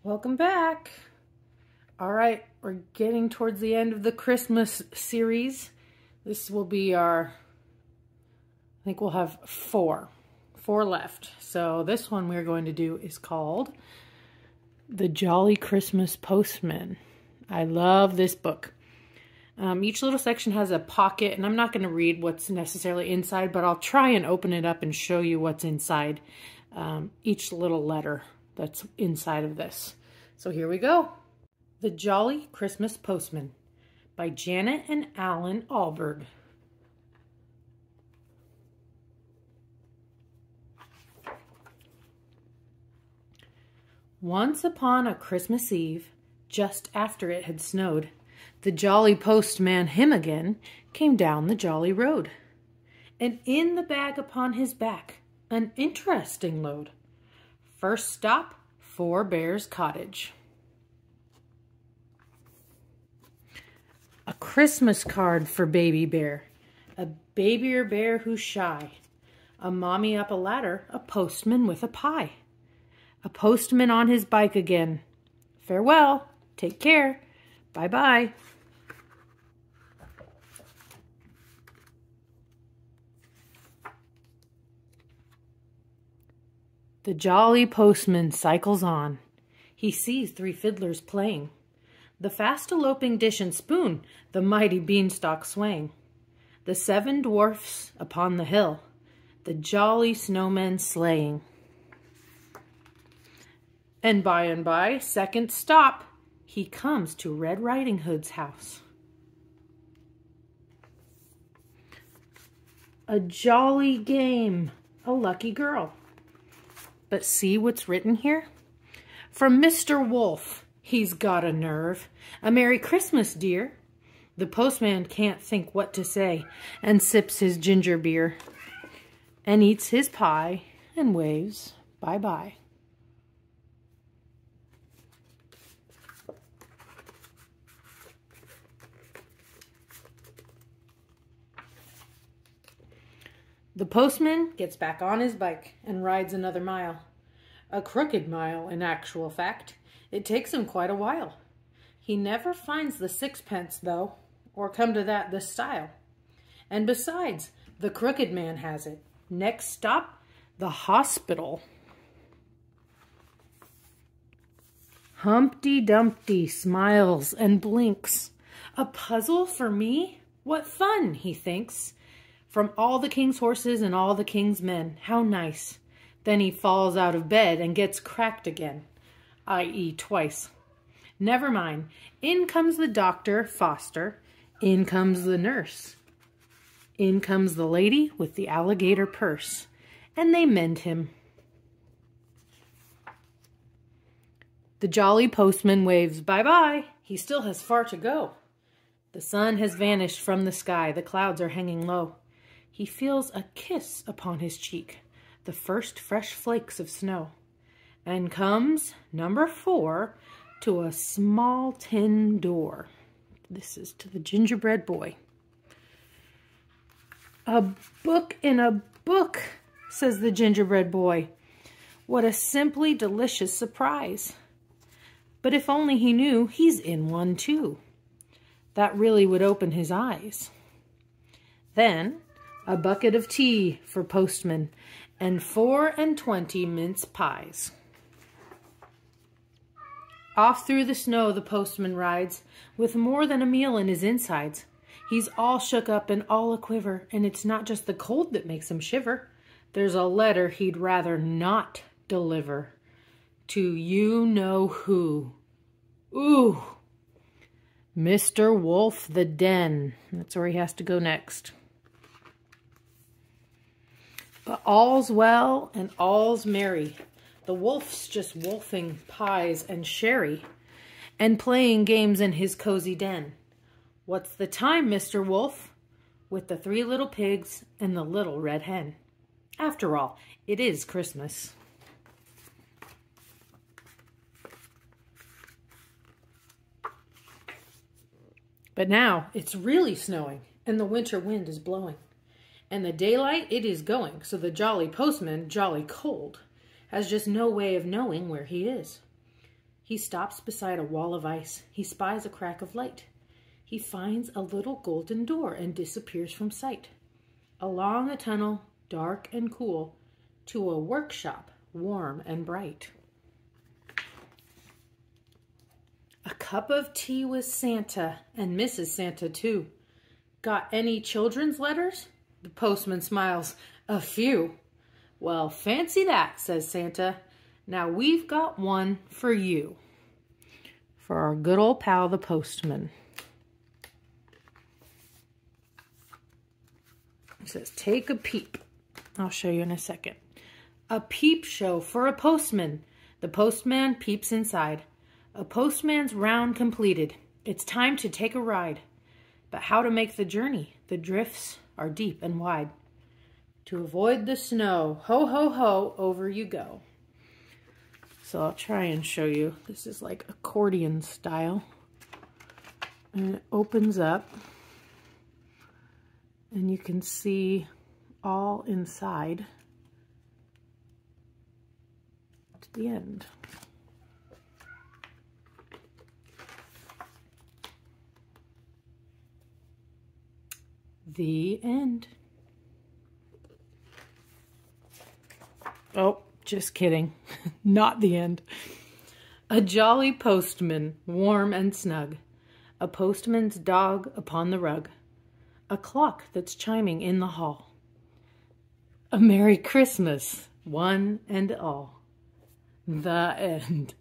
Welcome back. All right, we're getting towards the end of the Christmas series. This will be our, I think we'll have four left. So this one we're going to do is called The Jolly Christmas Postman. I love this book. Each little section has a pocket, and I'm not going to read what's necessarily inside, but I'll try and open it up and show you what's inside each little letter that's inside of this. So here we go. The Jolly Christmas Postman by Janet and Alan Alberg. Once upon a Christmas Eve, just after it had snowed, the jolly postman, him again, came down the jolly road. And in the bag upon his back, an interesting load. First stop, Four Bears Cottage. A Christmas card for Baby Bear. A babyer bear who's shy. A mommy up a ladder, a postman with a pie. A postman on his bike again. Farewell, take care, bye-bye. The jolly postman cycles on. He sees three fiddlers playing. The fast eloping dish and spoon, the mighty beanstalk swaying. The seven dwarfs upon the hill, the jolly snowmen sleighing. And by, second stop, he comes to Red Riding Hood's house. A jolly game, a lucky girl. But see what's written here? From Mr. Wolf, he's got a nerve. A Merry Christmas, dear. The postman can't think what to say and sips his ginger beer and eats his pie and waves bye-bye. The postman gets back on his bike and rides another mile. A crooked mile, in actual fact. It takes him quite a while. He never finds the sixpence, though, or come to that, the style. And besides, the crooked man has it. Next stop, the hospital. Humpty Dumpty smiles and blinks. A puzzle for me? What fun, he thinks. From all the king's horses and all the king's men, how nice. Then he falls out of bed and gets cracked again, i.e. twice. Never mind. In comes the doctor, Foster. In comes the nurse. In comes the lady with the alligator purse. And they mend him. The jolly postman waves bye-bye. He still has far to go. The sun has vanished from the sky. The clouds are hanging low. He feels a kiss upon his cheek, the first fresh flakes of snow, and comes, number 4, to a small tin door. This is to the gingerbread boy. A book in a book, says the gingerbread boy. What a simply delicious surprise. But if only he knew he's in one too. That really would open his eyes. Then, a bucket of tea for postman, and 24 mince pies. Off through the snow the postman rides, with more than a meal in his insides. He's all shook up and all a-quiver, and it's not just the cold that makes him shiver. There's a letter he'd rather not deliver to you-know-who. Ooh! Mr. Wolf the Den. That's where he has to go next. But all's well and all's merry. The wolf's just wolfing pies and sherry and playing games in his cozy den. What's the time, Mr. Wolf? With the 3 little pigs and the little red hen. After all, it is Christmas. But now it's really snowing and the winter wind is blowing. And the daylight, it is going, so the jolly postman, jolly cold, has just no way of knowing where he is. He stops beside a wall of ice. He spies a crack of light. He finds a little golden door and disappears from sight. Along a tunnel, dark and cool, to a workshop, warm and bright. A cup of tea with Santa and Mrs. Santa too. Got any children's letters? The postman smiles. A few. Well, fancy that, says Santa. Now we've got one for you. For our good old pal, the postman. It says, take a peep. I'll show you in a second. A peep show for a postman. The postman peeps inside. A postman's round completed. It's time to take a ride. But how to make the journey? The drifts are deep and wide. To avoid the snow, ho, ho, ho, over you go. So I'll try and show you. This is like accordion style. And it opens up. And you can see all inside to the end. The end. Oh, just kidding. Not the end. A jolly postman, warm and snug. A postman's dog upon the rug. A clock that's chiming in the hall. A Merry Christmas, one and all. The end.